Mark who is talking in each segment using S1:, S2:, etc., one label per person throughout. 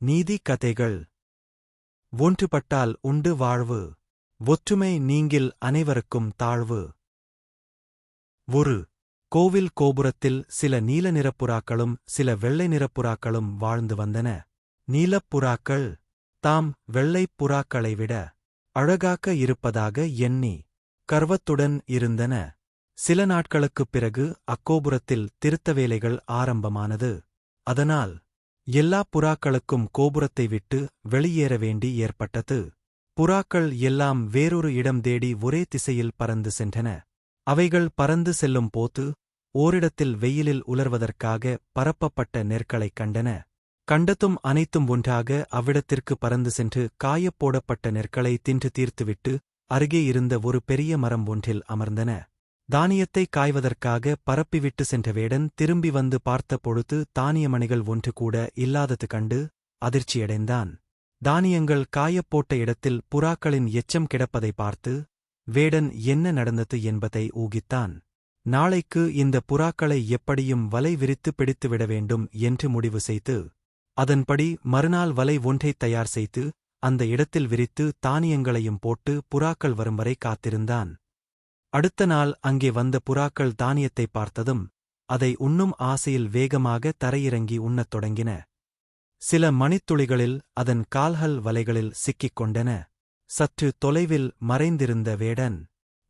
S1: நீதி கதைகள். ஒன்றுபட்டால் உண்டு வாழ்வு. ஒற்றுமை நீங்கில் அனைவருக்கும் தாழ்வு. ஒரு கோவில் கோபுரத்தில் சில நீல நிறப்புறாக்களும் சில வெள்ளை நிறப்புறாக்களும் வாழ்ந்து வந்தன. நீலப்புறாக்கள் தாம் வெள்ளைப் புறாக்களை விட அழகாக இருப்பதாக எண்ணி கர்வத்துடன் இருந்தன. சில நாட்களுக்குப் பிறகு அக்கோபுரத்தில் திருத்த வேலைகள் ஆரம்பமானது. அதனால் எல்லா புறாக்களுக்கும் கோபுரத்தை விட்டு வெளியேற வேண்டி ஏற்பட்டது. புறாக்கள் எல்லாம் வேறொரு இடம் தேடி ஒரே திசையில் பறந்து சென்றன. அவைகள் பறந்து செல்லும் போது ஓரிடத்தில் வெயிலில் உலர்வதற்காக பரப்பப்பட்ட நெற்களைக் கண்டன. கண்டதும் அனைத்தும் ஒன்றாக அவ்விடத்திற்கு பறந்து சென்று காயப்போடப்பட்ட நெற்களை தின்று தீர்த்துவிட்டு அருகே இருந்த ஒரு பெரிய மரம் ஒன்றில் அமர்ந்தன. தானியத்தை காய்வதற்காக பரப்பிவிட்டு சென்ற வேடன் திரும்பி வந்து பார்த்த பொழுது தானியமணிகள் ஒன்று கூட இல்லாதது கண்டு அதிர்ச்சியடைந்தான். தானியங்கள் காயப்போட்ட இடத்தில் புறாக்களின் எச்சம் கிடப்பதை பார்த்து வேடன் என்ன நடந்தது என்பதை ஊகித்தான். நாளைக்கு இந்த புறாக்களை எப்படியும் வலை விரித்து பிடித்துவிட வேண்டும் என்று முடிவு செய்து அதன்படி மறுநாள் வலை ஒன்றைத் தயார் செய்து அந்த இடத்தில் விரித்து தானியங்களையும் போட்டு புறாக்கள் வரும் வரை காத்திருந்தான். அடுத்த நாள் அங்கே வந்த புறாக்கள் தானியத்தை பார்த்ததும் அதை உண்ணும் ஆசையில் வேகமாக தரையிறங்கி உண்ணத் தொடங்கின. சில மணித்துளிகளில் அதன் கால்கள் வலைகளில் சிக்கிக் கொண்டன. சற்று தொலைவில் மறைந்திருந்த வேடன்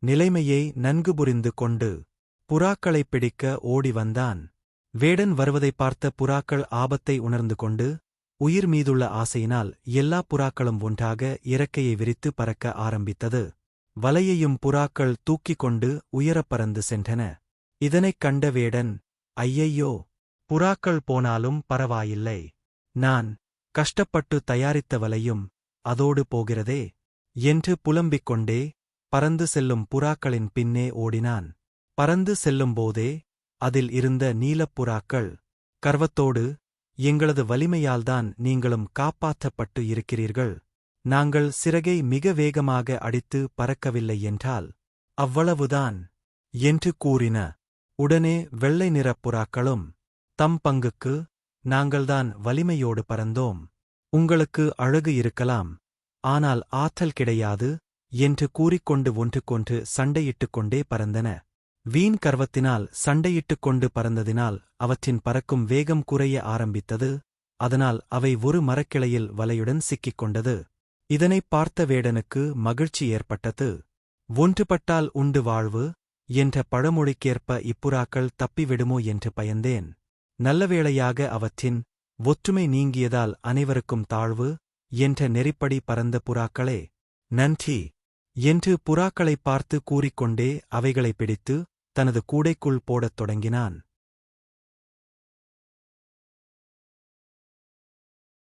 S1: நிலைமையை நன்கு புரிந்து கொண்டு புறாக்களைப் பிடிக்க ஓடி வந்தான். வேடன் வருவதைப் பார்த்த புறாக்கள் ஆபத்தை உணர்ந்து கொண்டு உயிர் மீதுள்ள ஆசையினால் எல்லா புறாக்களும் ஒன்றாக இறக்கையை விரித்து பறக்க ஆரம்பித்தது. வலையையும் புறாக்கள் தூக்கிக் கொண்டு உயரப் பறந்து சென்றன. இதனைக் கண்ட வேடன், ஐயையோ, புறாக்கள் போனாலும் பரவாயில்லை, நான் கஷ்டப்பட்டு தயாரித்த வலையும் அதோடு போகிறதே என்று புலம்பிக் கொண்டே பறந்து செல்லும் புறாக்களின் பின்னே ஓடினான். பறந்து செல்லும்போதே அதில் இருந்த நீலப்புறாக்கள் கர்வத்தோடு, எங்களது வலிமையால்தான் நீங்களும் காப்பாற்றப்பட்டு இருக்கிறீர்கள், நாங்கள் சிறகை மிக வேகமாக அடித்து பறக்கவில்லை என்றால் அவ்வளவுதான் என்று கூறின. உடனே வெள்ளை நிறப் புறாக்களும் தம் பங்குக்கு, நாங்கள்தான் வலிமையோடு பறந்தோம், உங்களுக்கு அழகு இருக்கலாம், ஆனால் ஆற்றல் கிடையாது என்று கூறிக்கொண்டு ஒன்றுக்கொன்று சண்டையிட்டுக் கொண்டே பறந்தன. வீண் கர்வத்தினால் சண்டையிட்டுக் கொண்டு பறந்ததினால் அவற்றின் பறக்கும் வேகம் குறைய ஆரம்பித்தது. அதனால் அவை ஒரு மரக்கிளையில் வலையுடன் சிக்கிக் கொண்டது. இதனைப் பார்த்த வேடனுக்கு மகிழ்ச்சி ஏற்பட்டது. ஒன்றுபட்டால் உண்டு வாழ்வு என்ற பழமொழிக்கேற்ப இப்புறாக்கள் தப்பிவிடுமோ என்று பயந்தேன். நல்லவேளையாக அவற்றின் ஒற்றுமை நீங்கியதால் அனைவருக்கும் தாழ்வு என்ற நெறிப்படி பறந்த புறாக்களே, நன்றி என்று புறாக்களைப் பார்த்து கூறிக்கொண்டே அவைகளைப் பிடித்து தனது கூடைக்குள் போடத் தொடங்கினான்.